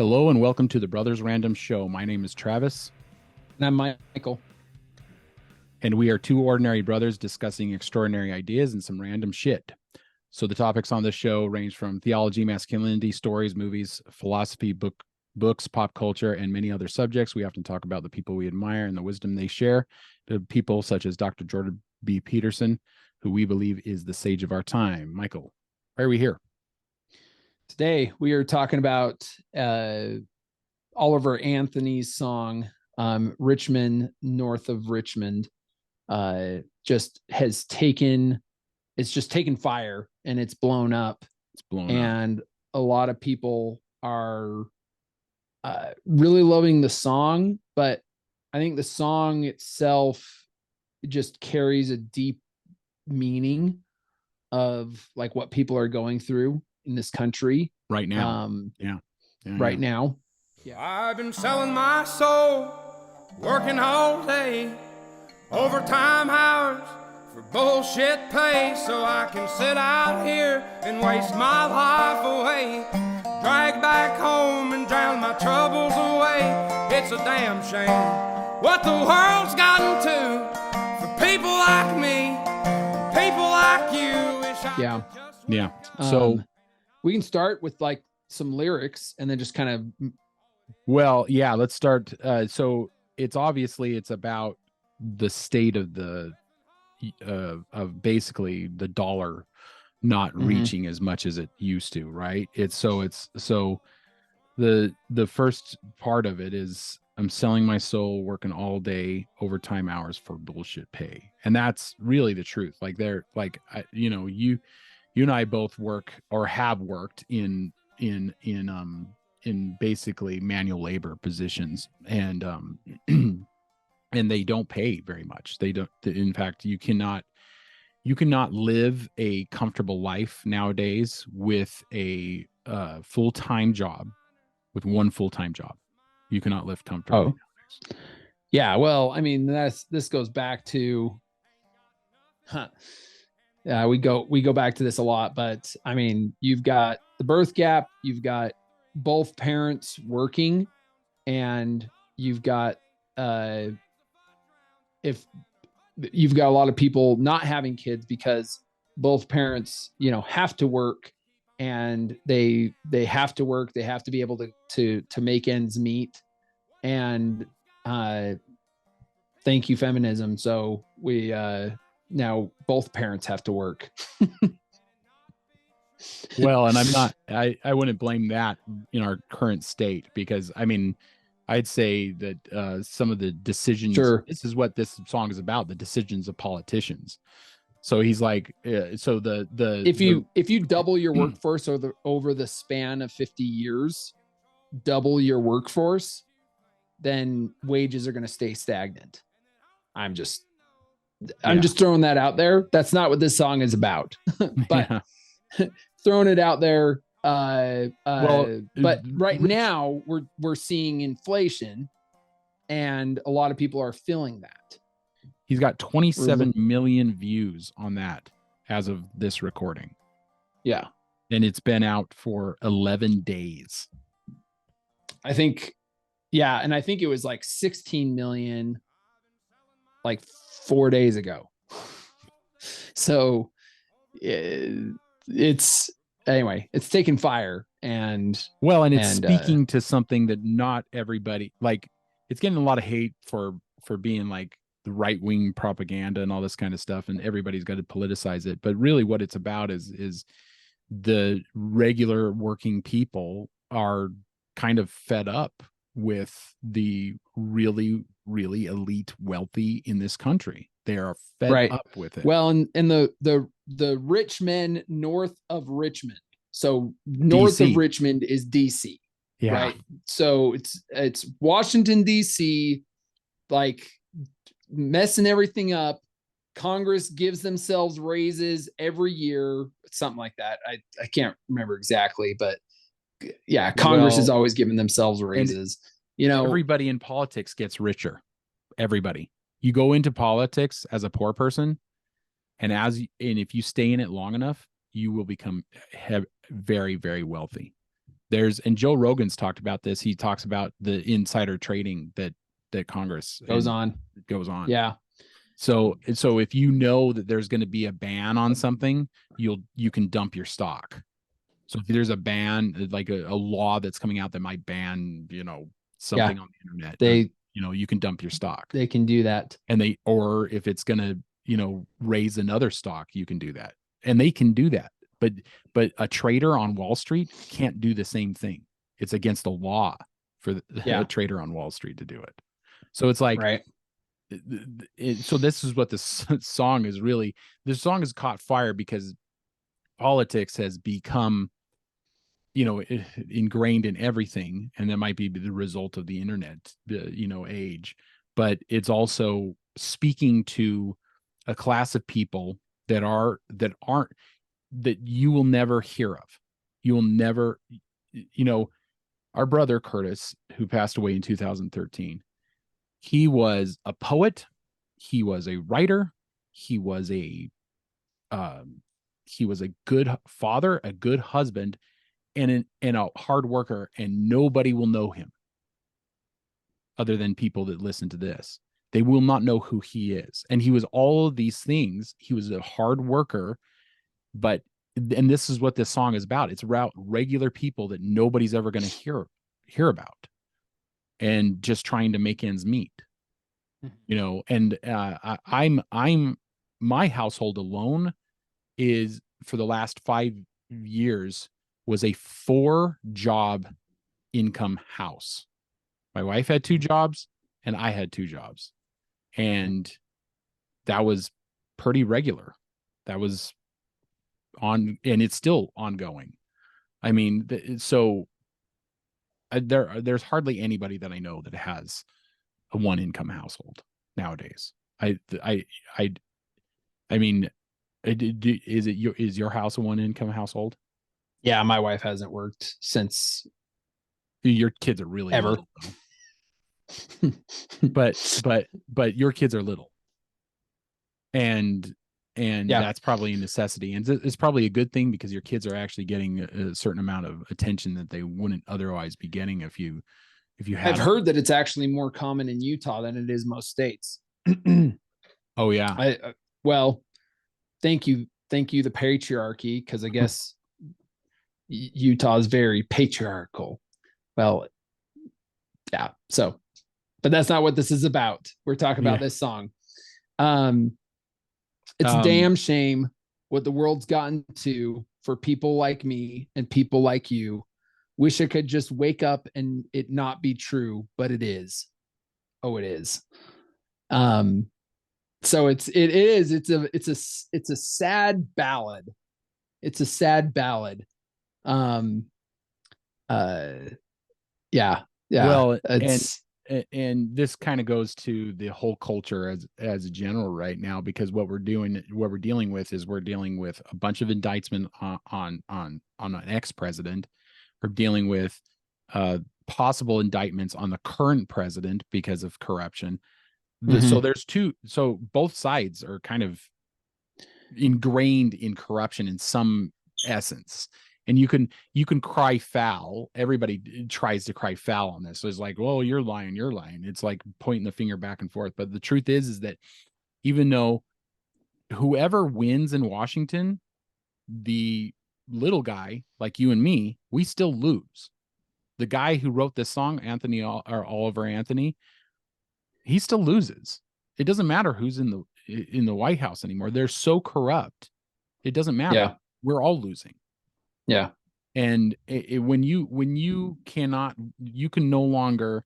Hello and welcome to the Brothers Random Show. My name is Travis, And I'm Michael. and we are two ordinary brothers discussing extraordinary ideas and some random shit. So the topics on this show range from theology, masculinity, stories, movies, philosophy, books, pop culture, and many other subjects. We often talk about the people we admire and the wisdom they share, to people such as Dr. Jordan B. Peterson, who we believe is the sage of our time. Michael, why are we here? Today we are talking about Oliver Anthony's song, Richmond, North of Richmond. It's just taken fire and it's blown up. And a lot of people are really loving the song, but I think the song itself just carries a deep meaning of like what people are going through in this country right now. Right now. Yeah. I've been selling my soul, working all day, overtime hours for bullshit pay, so I can sit out here and waste my life away, drag back home and drown my troubles away. It's a damn shame what the world's gotten to for people like me, people like you. Yeah. So we can start with like some lyrics and then just kind of. Well, yeah, let's start. So it's about the state of of basically the dollar not reaching as much as it used to, right? So the first part of it is I'm selling my soul, working all day, overtime hours for bullshit pay, and that's really the truth. Like you and I both work or have worked in basically manual labor positions, and and they don't pay very much. They don't. In fact, you cannot live a comfortable life nowadays with a full-time job. With one full-time job, you cannot live comfortably. Yeah, well, I mean, this goes back to we go back to this a lot, but I mean, you've got the birth gap, you've got both parents working, and you've got if you've got a lot of people not having kids because both parents, have to work, and they have to work, they have to be able to make ends meet. And thank you, feminism. So we now both parents have to work. Well, and I wouldn't blame that in our current state, because I mean, I'd say that some of the decisions, this is what this song is about, the decisions of politicians. So he's like, if you double your workforce over the span of 50 years, double your workforce, then wages are going to stay stagnant. I'm just throwing that out there. That's not what this song is about, but throwing it out there. But right now we're seeing inflation, and a lot of people are feeling that. He's got 27 million views on that as of this recording. Yeah. And it's been out for 11 days. I think, yeah. And I think it was like 16 million like 4 days ago. So it's taken fire. And it's speaking to something that not everybody, like, it's getting a lot of hate for being like the right-wing propaganda and all this kind of stuff, and everybody's got to politicize it. But really what it's about is the regular working people are kind of fed up with the really, really elite wealthy in this country. They are fed up with it. Well, and the rich men north of Richmond. So north DC. Of Richmond is DC. Yeah. Right. So it's Washington, DC, like messing everything up. Congress gives themselves raises every year, something like that. I can't remember exactly, but yeah, Congress is always giving themselves raises. Everybody in politics gets richer. Everybody. You go into politics as a poor person, and if you stay in it long enough, you will become very, very wealthy. and Joe Rogan's talked about this. He talks about the insider trading that Congress goes on. Yeah. So if you know that there's going to be a ban on something, you can dump your stock. So if there's a ban, like a law that's coming out that might ban, something on the internet, you can dump your stock. They can do that. And or if it's going to, raise another stock, you can do that. And they can do that. But a trader on Wall Street can't do the same thing. It's against the law for a trader on Wall Street to do it. So it's like, right. So this is what this song is really. This song has caught fire because politics has become, ingrained in everything, and that might be the result of the internet, age. But it's also speaking to a class of people that you will never hear of. You will never, our brother Curtis, who passed away in 2013. He was a poet. He was a writer. He was a good father, a good husband, and a hard worker. And nobody will know him other than people that listen to this. They will not know who he is. And he was all of these things. He was a hard worker, and this is what this song is about. It's about regular people that nobody's ever going to hear about, and just trying to make ends meet, and I'm my household alone is, for the last 5 years, was a 4-job income house. My wife had 2 jobs and I had 2 jobs, and that was pretty regular. That was and it's still ongoing. I mean, there's hardly anybody that I know that has a 1-income household nowadays. I mean, is your house a 1-income household? Yeah, my wife hasn't worked since. Your kids are really ever. Little, but your kids are little, and that's probably a necessity, and it's probably a good thing, because your kids are actually getting a certain amount of attention that they wouldn't otherwise be getting if you have. I've heard that it's actually more common in Utah than it is most states. Oh yeah. Well, thank you, the patriarchy, because I guess Utah is very patriarchal. Well, yeah. So, but that's not what this is about. We're talking about this song. It's a damn shame what the world's gotten to for people like me and people like you. Wish I could just wake up and it not be true, but it is. Oh, it is. So it's a sad ballad. It's a sad ballad. Yeah. Well, and this kind of goes to the whole culture as a general right now, because what we're dealing with is a bunch of indictment on an ex-president. We're dealing with possible indictments on the current president because of corruption. So there's so both sides are kind of ingrained in corruption in some essence. And you can cry foul. Everybody tries to cry foul on this. So it's like, well, you're lying. It's like pointing the finger back and forth. But the truth is that even though whoever wins in Washington, the little guy like you and me, we still lose. The guy who wrote this song, Oliver Anthony, he still loses. It doesn't matter who's in the White House anymore. They're so corrupt. It doesn't matter. Yeah. We're all losing. Yeah. And when you can no longer,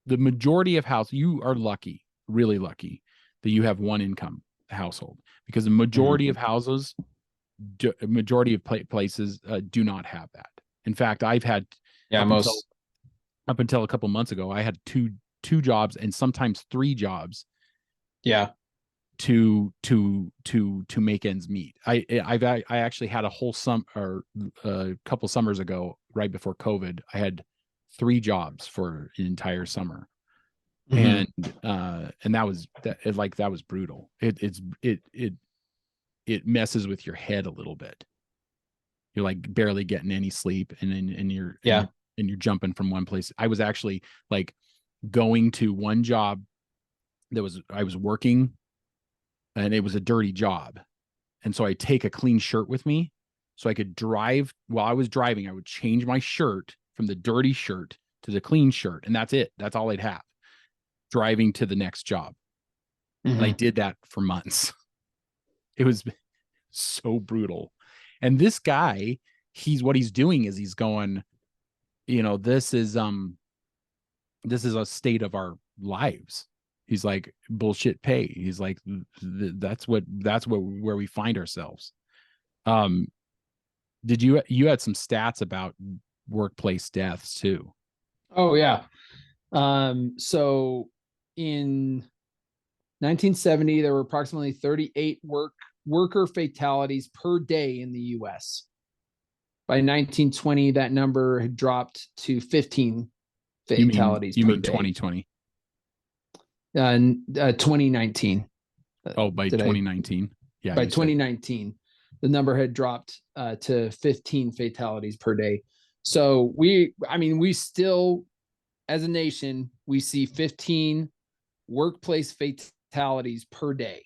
the majority of you are lucky, really lucky, that you have 1-income household, because the majority of houses, majority of places do not have that. In fact, I've had up until a couple months ago, I had two jobs and sometimes 3 jobs. Yeah. To make ends meet. I actually had a couple summers ago, right before COVID, I had 3 jobs for an entire summer. And that was brutal. It messes with your head a little bit. You're like barely getting any sleep, and you're and you're jumping from one place. I was actually like going to one job I was working, and it was a dirty job. And so I take a clean shirt with me so I could drive. While I was driving, I would change my shirt from the dirty shirt to the clean shirt. And that's it. That's all I'd have driving to the next job. Mm-hmm. And I did that for months. It was so brutal. And this guy, what he's doing is he's going, this is a state of our lives. He's like, bullshit pay. He's like, that's where we find ourselves. You had some stats about workplace deaths too? Oh yeah. So in 1970, there were approximately 38 worker fatalities per day in the U.S. By 1920, that number had dropped to 15 fatalities. You mean 2020? 2019. By 2019. Yeah. By 2019, the number had dropped to 15 fatalities per day. So we still, as a nation, we see 15 workplace fatalities per day.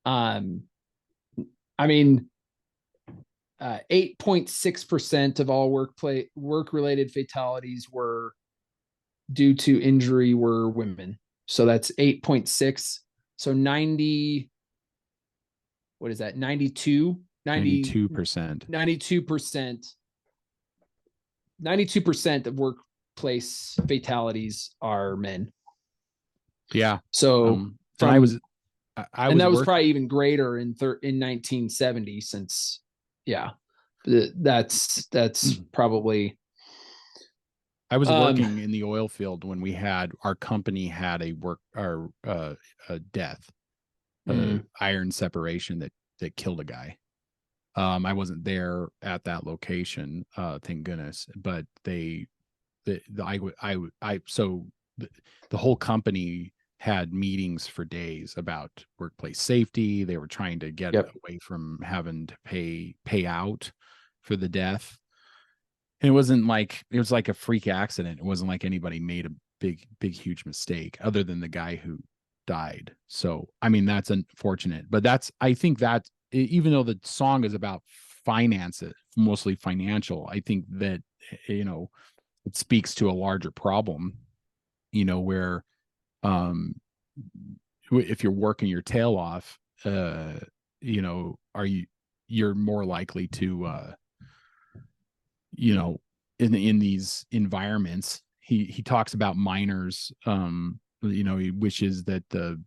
8.6% of all work-related fatalities were due to injury were women. So that's 8.6. So 92%. 92% of workplace fatalities are men. Yeah. So that was probably even greater in 1970, since that's probably. I was working in the oil field when our company had a death, iron separation that killed a guy. I wasn't there at that location, thank goodness, but the whole company had meetings for days about workplace safety. They were trying to get away from having to pay out for the death. And it was like a freak accident. It wasn't like anybody made a big, huge mistake other than the guy who died. So, that's unfortunate, but I think that even though the song is about finances, mostly financial, I think that, it speaks to a larger problem, where, if you're working your tail off, you're more likely to, in these environments. He talks about miners. He wishes that the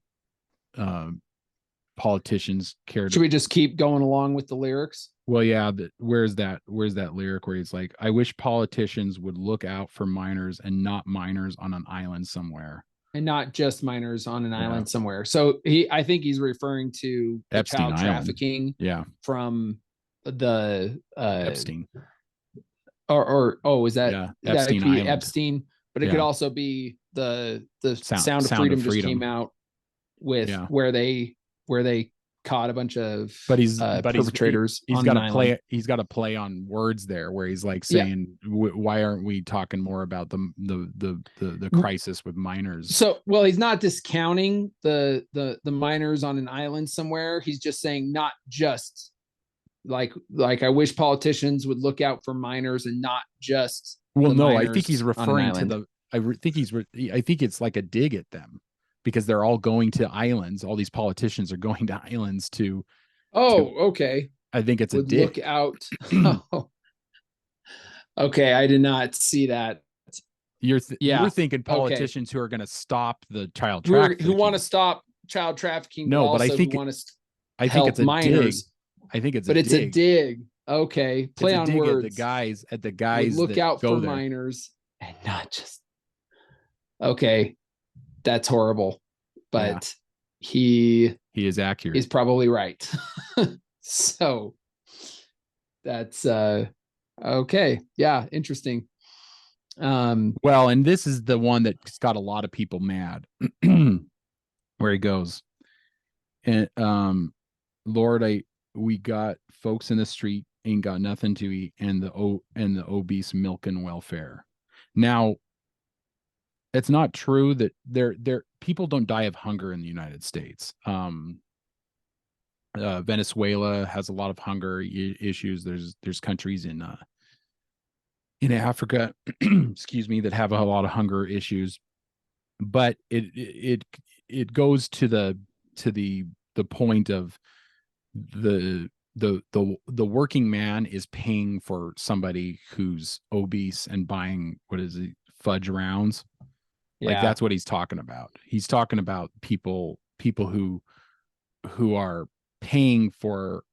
politicians cared. Should we just keep going along with the lyrics? Well, yeah, but where's that lyric where he's like, I wish politicians would look out for miners and not miners on an island somewhere. And not just minors on an island somewhere. So I think he's referring to Epstein child trafficking. Yeah. From the Epstein. Is that Epstein Island. Epstein? But it could also be the Sound of Freedom just came out with where they caught a bunch of perpetrators. He's got to play on words there, where he's like saying, why aren't we talking more about the crisis with miners? So, well, he's not discounting the miners on an island somewhere. He's just saying not just like I wish politicians would look out for miners and not just. Well, no, I think he's referring to I think it's like a dig at them, because they're all going to islands. All these politicians are going to islands to. Okay. I think it's a dig. Look out. Okay, I did not see that. You're thinking politicians who are going to stop the child trafficking. Who want to stop child trafficking. No, but I think it's a dig. I think it's a dig. Okay, play on words. At the guys. Look out for minors and not just. Okay, that's horrible, but he is accurate. He's probably right. So that's okay. Yeah, interesting. Well, and this is the one that's got a lot of people mad. Where he goes, and Lord, we got folks in the street ain't got nothing to eat, and the obese milk and welfare. Now, it's not true that people don't die of hunger in the United States. Venezuela has a lot of hunger issues. There's countries in Africa, excuse me, that have a lot of hunger issues. But it goes to the point of the working man is paying for somebody who's obese and buying, what is it, fudge rounds. Like, that's what he's talking about. He's talking about people who are paying for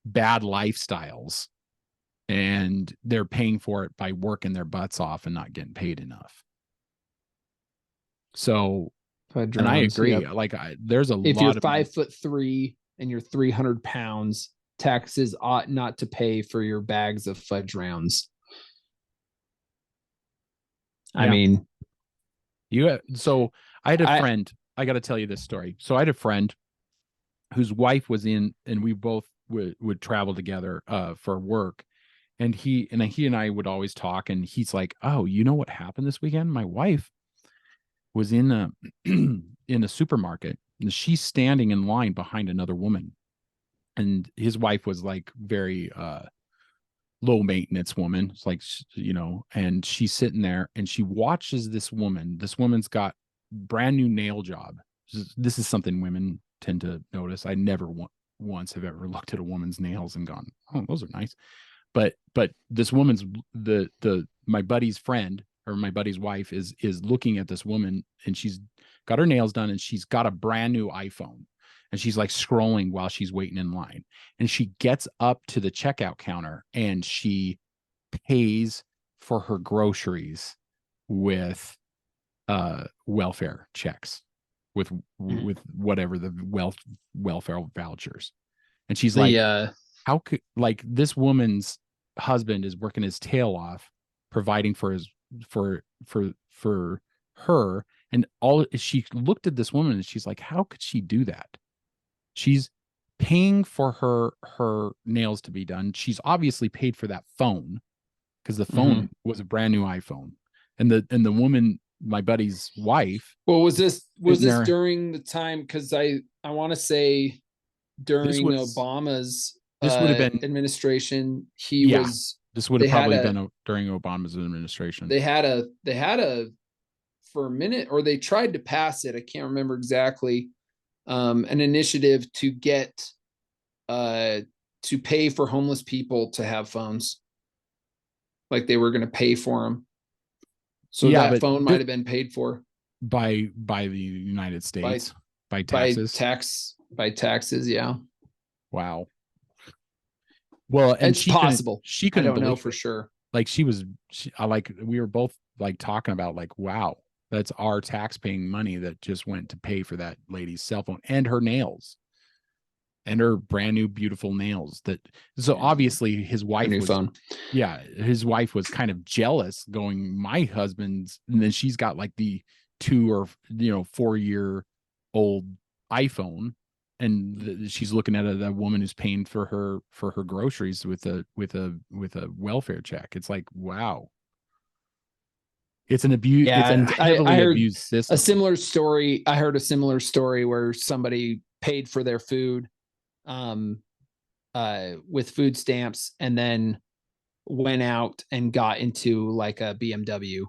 bad lifestyles, and they're paying for it by working their butts off and not getting paid enough. So, and I agree. Yep. Like, there's a if lot you're 5'3" and you're 300 pounds, taxes ought not to pay for your bags of fudge rounds. Yeah. I mean, so I had a friend. I got to tell you this story. So I had a friend whose wife was in, and we both would travel together for work. And he and I would always talk, and he's like, "Oh, you know what happened this weekend? My wife was in a in a supermarket, and she's standing in line behind another woman." And his wife was like very low maintenance woman. It's like, and she's sitting there and she watches this woman. This woman's got brand new nail job. This is something women tend to notice. I never once have ever looked at a woman's nails and gone, "Oh, those are nice." But this woman's my buddy's friend, or my buddy's wife, is looking at this woman, and she's got her nails done, and she's got a brand new iPhone, and she's like scrolling while she's waiting in line. And she gets up to the checkout counter and she pays for her groceries with welfare checks, with whatever the welfare vouchers. And she's like, how could, like, this woman's husband is working his tail off providing for her, and she looked at this woman and she's like, how could she do that? She's paying for her nails to be done. She's obviously paid for that phone, because the phone was a brand new iPhone. And the woman, my buddy's wife. Well, was this during the time? Because I want to say during Obama's this would have been administration. This would have probably been during Obama's administration. They had a for a minute, or they tried to pass it. I can't remember exactly. An initiative to get to pay for homeless people to have phones. Like, they were going to pay for them. So that phone might have been paid for by the United States by taxes. By taxes, yeah. Wow. Well, and it's possible. She couldn't. I don't know for sure. Like, we were both like talking about, like, wow, that's our tax-paying money that just went to pay for that lady's cell phone and her nails, and her brand new beautiful nails. So obviously his wife his wife was kind of jealous, going, my husband's, and then she's got like the 2 or 4 year old iPhone, and she's looking at a woman who's paying for her groceries with a welfare check. It's like, wow. It's an abuse. Yeah, it's a heavily abused system. A similar story. I heard a similar story where somebody paid for their food with food stamps, and then went out and got into like a BMW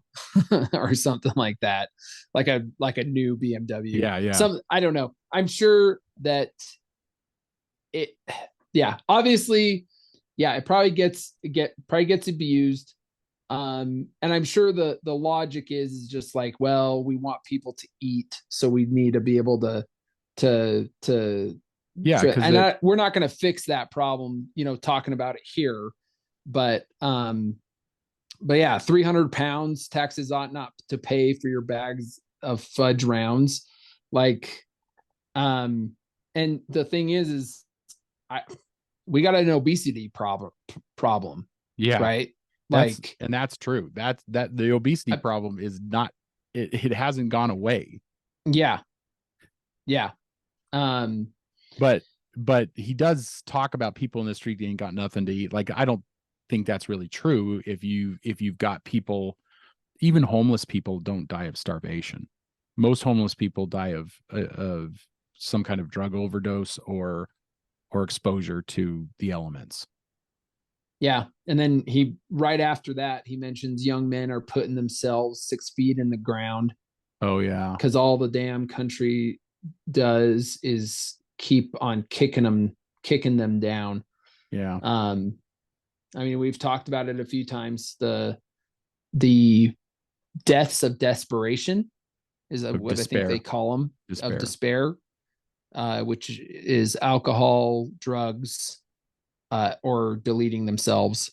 or something like that, like a new BMW. Yeah. I don't know. I'm sure that obviously, it probably gets abused. And I'm sure the logic is just like, well, we want people to eat, so we need to be able to and we're not going to fix that problem, talking about it here, but 300 pounds, taxes ought not to pay for your bags of fudge rounds. Like, and the thing is we got an obesity problem. Yeah. Right. And that's true. That the obesity problem is not, it hasn't gone away. Yeah. But he does talk about people in the street that ain't got nothing to eat. Like, I don't think that's really true. If you've got people even homeless people don't die of starvation. Most homeless people die of some kind of drug overdose or exposure to the elements. Yeah. And then right after that, he mentions young men are putting themselves 6 feet in the ground. Oh, yeah. Because all the damn country does is keep on kicking them down. Yeah. I mean, we've talked about it a few times. The deaths of desperation is what despair. I think they call them, of despair, which is alcohol, drugs, or deleting themselves.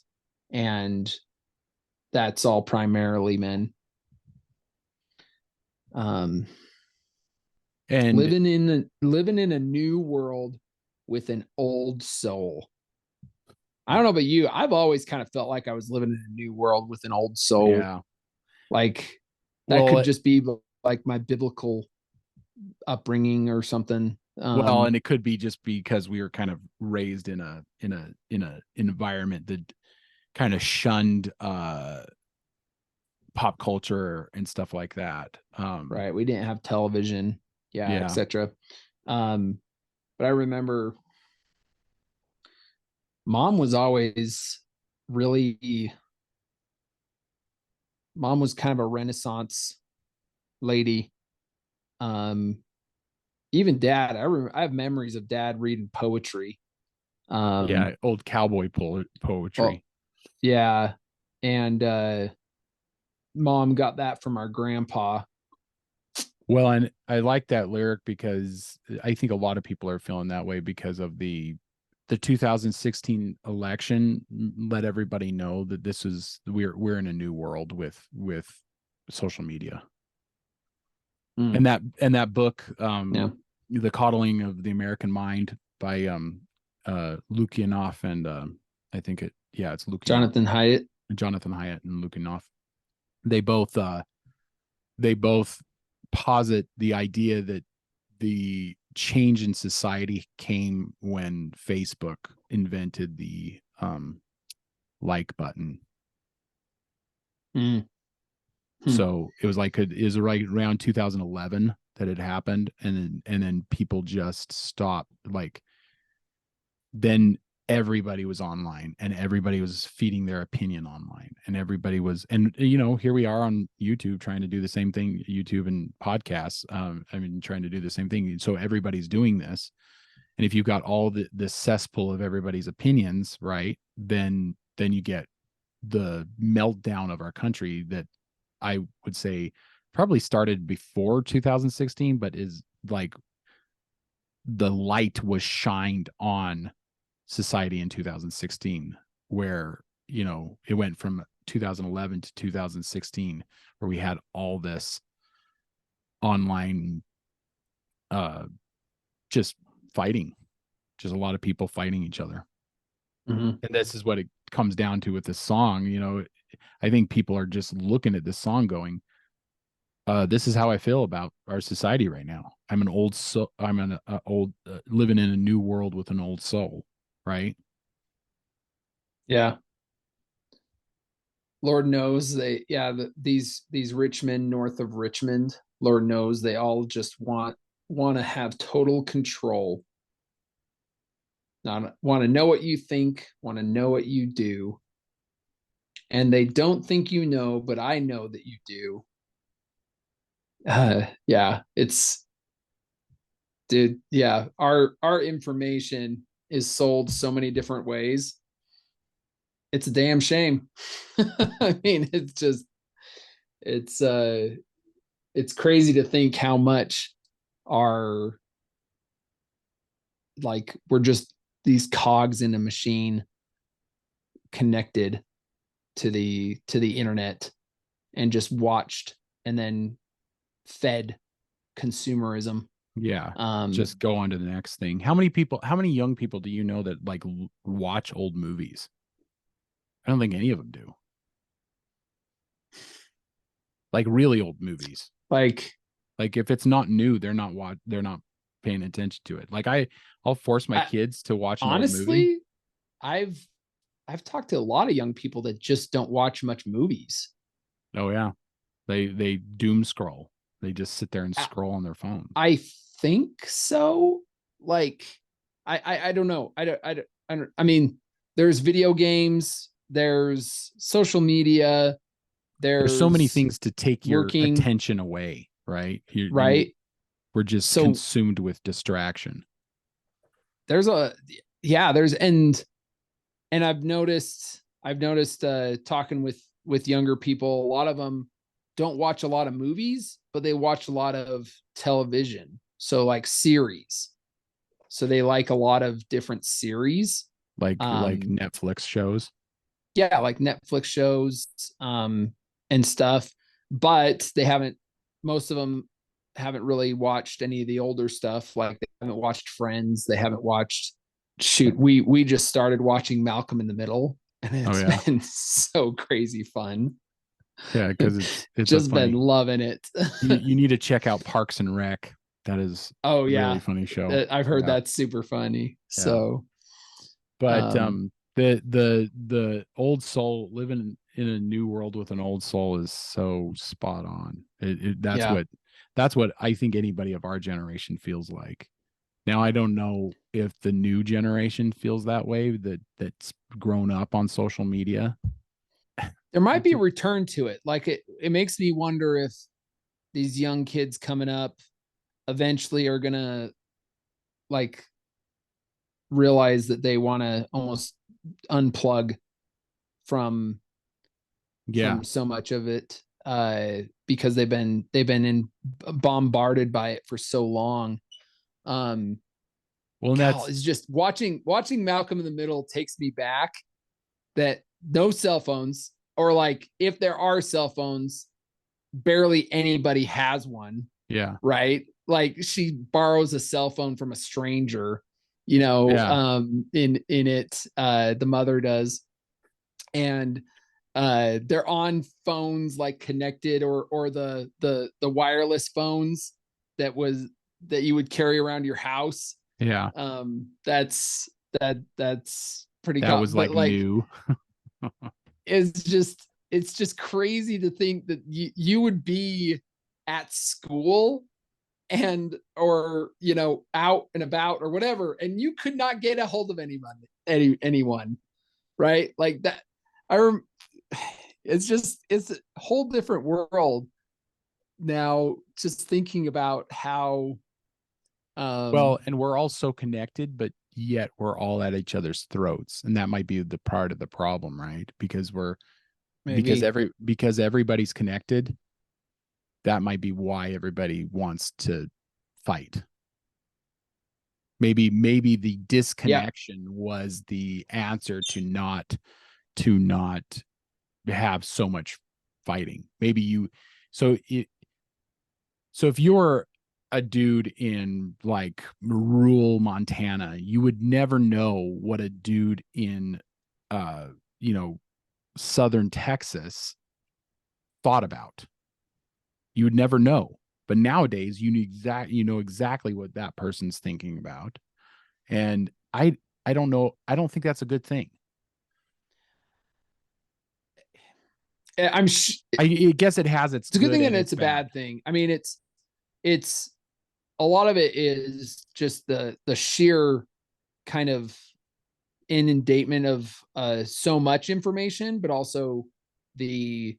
And that's all primarily men. And living in a new world with an old soul. I don't know about you. I've always kind of felt like I was living in a new world with an old soul. Yeah. Like that could just be like my biblical upbringing or something. Well, and it could be just because we were kind of raised in an environment that kind of shunned pop culture and stuff like that. Right. We didn't have television, etc. But I remember mom was kind of a Renaissance lady. Even dad, I have memories of dad reading poetry. Old cowboy poetry. Yeah. And mom got that from our grandpa. Well, and I like that lyric because I think a lot of people are feeling that way because of the 2016 election. Let everybody know that we're in a new world with social media. And that book, The Coddling of the American Mind by Lukianoff and I think it's Lukianoff. Jonathan Haidt and Lukianoff. They both posit the idea that the change in society came when Facebook invented the like button. So it was right around 2011 that it happened, and then people just stopped. Like, then everybody was online and everybody was feeding their opinion online, and everybody was, and here we are on YouTube trying to do the same thing, YouTube and podcasts. Trying to do the same thing. So everybody's doing this, and if you've got all the cesspool of everybody's opinions, right, then you get the meltdown of our country that I would say probably started before 2016, but is like the light was shined on society in 2016, where it went from 2011 to 2016, where we had all this online just fighting, just a lot of people fighting each other. And this is what it comes down to with this song. I think people are just looking at this song going, this is how I feel about our society right now. I'm an old soul. I'm an old living in a new world with an old soul. Right. Yeah. Lord knows these rich men north of Richmond, Lord knows they all just want to have total control. Not want to know what you think, want to know what you do. And they don't think you know, but I know that you do. It's, dude. Yeah. Our information is sold so many different ways. It's a damn shame. I mean, it's crazy to think how much we're just these cogs in a machine connected to the internet and just watched and then fed consumerism. Just go on to the next thing. How many young people do you know that like watch old movies? I don't think any of them do. Like really old movies. Like if it's not new, they're not paying attention to it. Like I'll force my kids to watch an old movie. I've talked to a lot of young people that just don't watch much movies. Oh yeah. They doom scroll. They just sit there and scroll on their phone. I think so. Like, I don't know. I mean, there's video games, there's social media, there's so many things to take your attention away, right? We're just consumed with distraction. There's and I've noticed talking with younger people, a lot of them don't watch a lot of movies, but they watch a lot of television. So like series. So they like a lot of different series. Like Netflix shows. Yeah, like Netflix shows and stuff. But most of them haven't really watched any of the older stuff. Like they haven't watched Friends. They haven't watched we just started watching Malcolm in the Middle. And it's been so crazy fun. Yeah, because it's just been loving it. you need to check out Parks and Rec. That is a really funny show. I've heard that's super funny. Yeah. So, but the old soul, living in a new world with an old soul, is so spot on. That's what I think anybody of our generation feels like. Now, I don't know if the new generation feels that way, that's grown up on social media. There might be a return to it. Like it makes me wonder if these young kids coming up eventually are gonna like realize that they want to almost unplug from so much of it because they've been bombarded by it for so long. Well, it's just watching Malcolm in the Middle takes me back that no cell phones, or like if there are cell phones, barely anybody has one. Yeah. Right. Like she borrows a cell phone from a stranger, in it, the mother does. And they're on phones like connected or the wireless phones that you would carry around your house. Yeah. That's pretty that was like new. it's just crazy to think that you would be at school or out and about or whatever, and you could not get a hold of anyone, right? Like that. It's a whole different world now, just thinking about how and we're all so connected, but yet we're all at each other's throats, and that might be the part of the problem, right? Because because everybody's connected. That might be why everybody wants to fight. Maybe the disconnection was the answer to not have so much fighting. So if you're a dude in like rural Montana, you would never know what a dude in southern Texas thought about. You would never know. But nowadays you know exactly what that person's thinking about. And I don't know. I don't think that's a good thing. I guess it has it's a good thing and it's a bad thing. I mean, it's a lot of it is just the sheer kind of inundation of so much information, but also the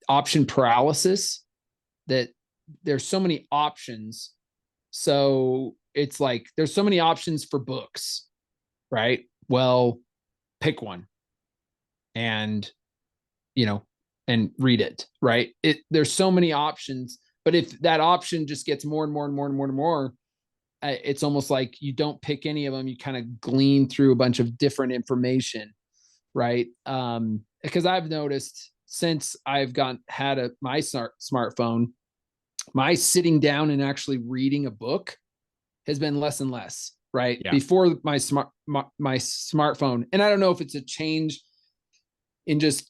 option paralysis, that there's so many options. So it's like there's so many options for books, right? Well, pick one and and read it, right? There's so many options, but if that option just gets more and more and more and more and more, it's almost like you don't pick any of them. You kind of glean through a bunch of different information, right? Because I've noticed since I've had my smartphone, my sitting down and actually reading a book has been less and less, right? Yeah. Before my smartphone, and I don't know if it's a change in just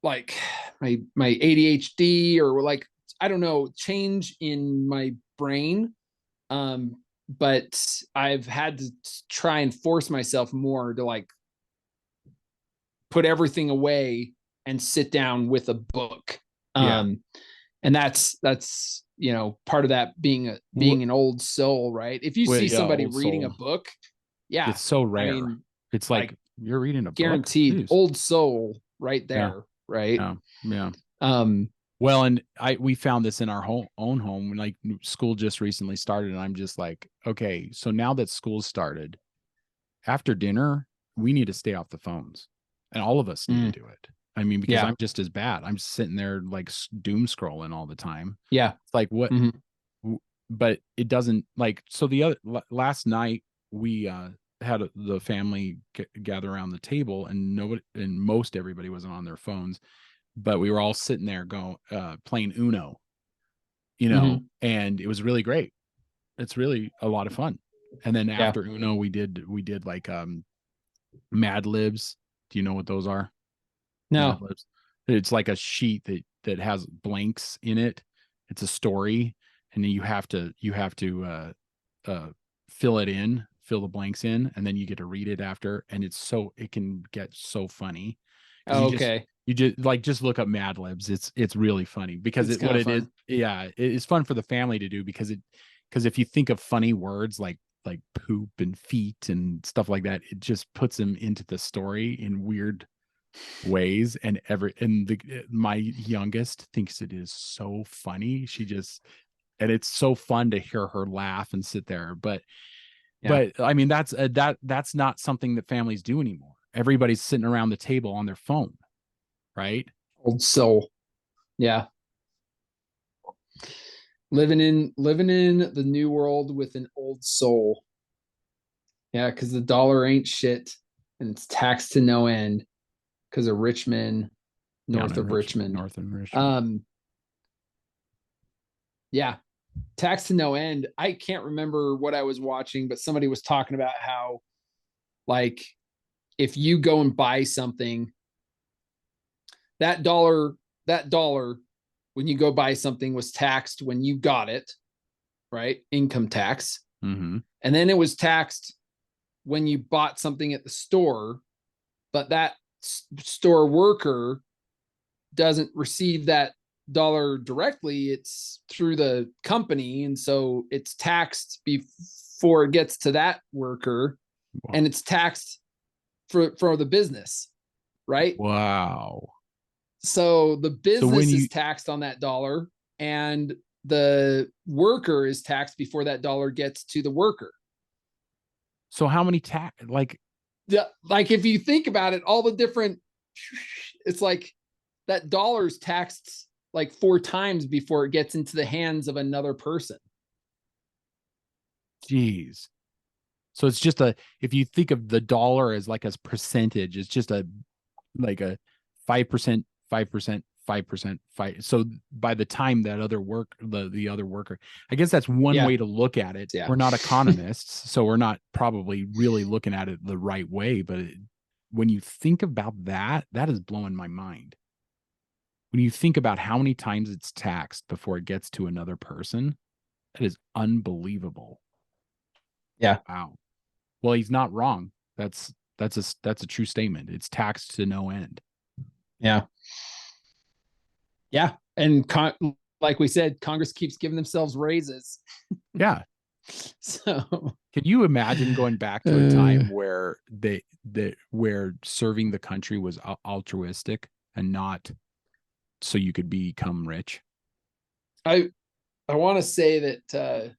like my ADHD or like, I don't know, change in my brain. But I've had to try and force myself more to like put everything away and sit down with a book. And that's part of that being an old soul, right? If you see somebody reading a book, it's so rare. I mean, it's like you're reading a guaranteed book. Old soul right there, right? Yeah. Well, and we found this in our own home when like school just recently started, and I'm just like, okay, so now that school started, after dinner, we need to stay off the phones, and all of us need to do it. I mean, because I'm just as bad. I'm sitting there like doom scrolling all the time. Yeah. It's like what, but it doesn't like, so last night we had the family gather around the table, and most everybody wasn't on their phones, but we were all sitting there playing Uno, and it was really great. It's really a lot of fun. And then after Uno, we did like Mad Libs. Do you know what those are? No. It's like a sheet that has blanks in it. It's a story, and then you have to fill the blanks in, and then you get to read it after, and it can get so funny. Okay. You just look up Mad Libs. It's really funny because it's fun for the family to do, because if you think of funny words like poop and feet and stuff like that, it just puts them into the story in weird ways. And my youngest thinks it is so funny. And it's so fun to hear her laugh and sit there. But I mean, that's not something that families do anymore. Everybody's sitting around the table on their phone, right? Old soul. Yeah. Living in the new world with an old soul. Yeah, because the dollar ain't shit, and it's taxed to no end because of Richmond, north of Richmond. Yeah, taxed to no end. I can't remember what I was watching, but somebody was talking about how, like, if you go and buy something, that dollar when you go buy something was taxed when you got it, right? Income tax. And then it was taxed when you bought something at the store, but that store worker doesn't receive that dollar directly. It's through the company. And so it's taxed before it gets to that worker. Wow. And it's taxed for the business, right? Wow. So the business is taxed on that dollar, and the worker is taxed before that dollar gets to the worker. So how many like if you think about it, all the different, it's like that dollar is taxed like 4 times before it gets into the hands of another person. Jeez. So it's just if you think of the dollar as like a percentage, it's just like a 5%, 5%, 5%, 5. So by the time that the other worker, I guess that's one way to look at it. Yeah. We're not economists, so we're not probably really looking at it the right way. But when you think about that is blowing my mind. When you think about how many times it's taxed before it gets to another person, that is unbelievable. Yeah. Wow. Well, he's not wrong. That's a true statement. It's taxed to no end. Yeah. Yeah. And like we said, Congress keeps giving themselves raises. Yeah. So can you imagine going back to a time where where serving the country was altruistic and not so you could become rich? I want to say that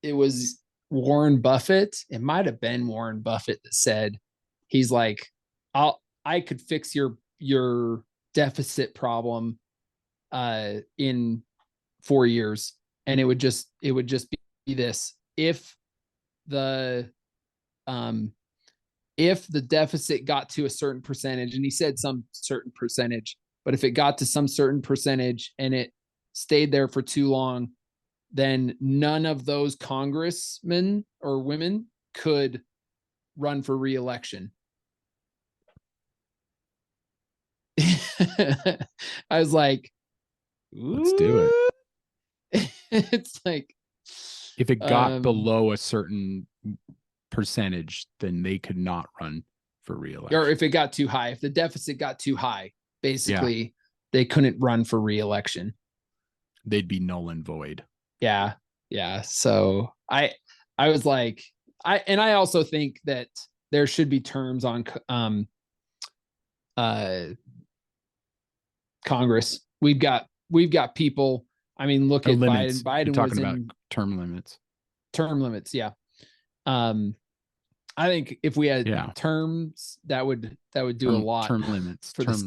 it was Warren Buffett. It might have been Warren Buffett that said, he's like, I could fix your deficit problem in 4 years, and it would just be this: if the deficit got to a certain percentage, and he said some certain percentage, but if it got to some certain percentage and it stayed there for too long, then none of those congressmen or women could run for re-election. I was like, let's do it. It's like, if it got below a certain percentage, then they could not run for re-election. Or if it got too high, if the deficit got too high, basically they couldn't run for re-election. They'd be null and void. Yeah. So I was like, I also think that there should be terms on Congress. We've got people. I mean, look at limits. Biden. You're talking about term limits. Term limits, yeah. I think if we had terms, that would do a lot. Term limits because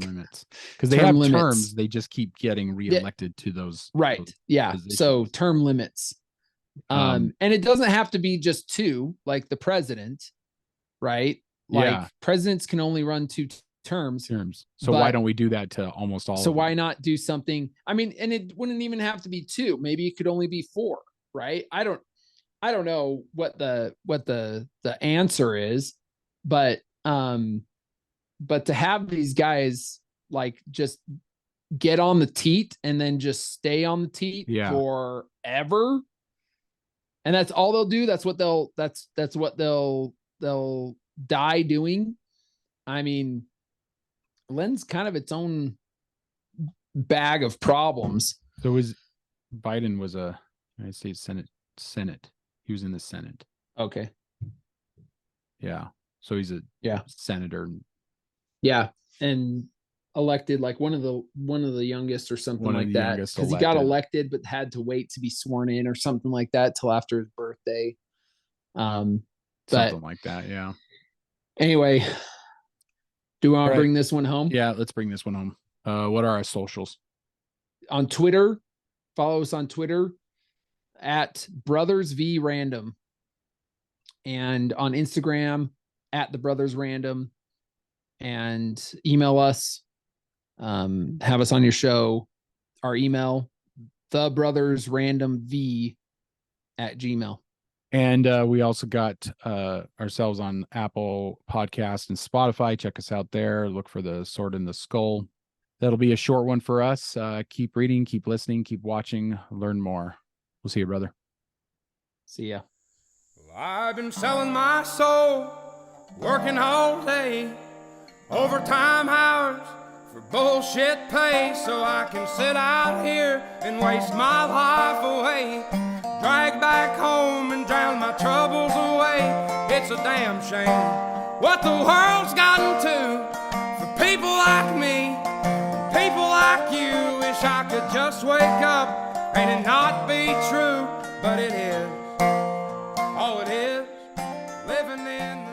they have terms. They just keep getting reelected to those. Right. Those positions. So term limits. And it doesn't have to be just 2, like the president, right? Like presidents can only run 2 terms. So why don't we do that to almost all? So why not do something? I mean, and it wouldn't even have to be 2. Maybe it could only be 4, right? I don't know what the answer is, but to have these guys like just get on the teat and then just stay on the teat forever, and that's all they'll do. That's what they'll die doing. I mean, Len's kind of its own bag of problems. So Biden was a United States Senate. He was in the Senate. Okay. Yeah. So he's a senator. Yeah. And elected like one of the youngest or something like that. Because he got elected but had to wait to be sworn in or something like that till after his birthday. Something like that, yeah. Anyway, do we want to bring this one home? Yeah, let's bring this one home. What are our socials? On Twitter, follow us on Twitter at Brothers V Random, and on Instagram at the Brothers Random, and email us, have us on your show. Our email, thebrothersrandomv@gmail.com. And we also got ourselves on Apple Podcast and Spotify. Check us out there. Look for the Sword in the Skull. That'll be a short one for us. Keep reading, keep listening, keep watching, learn more. We'll see you, brother. See ya. Well, I've been selling my soul, working all day, overtime hours for bullshit pay, so I can sit out here and waste my life away, drag back home and drown my troubles away. It's a damn shame what the world's gotten to for people like me, people like you. Wish I could just wake up and it not be true, but it is. Oh, it is living in the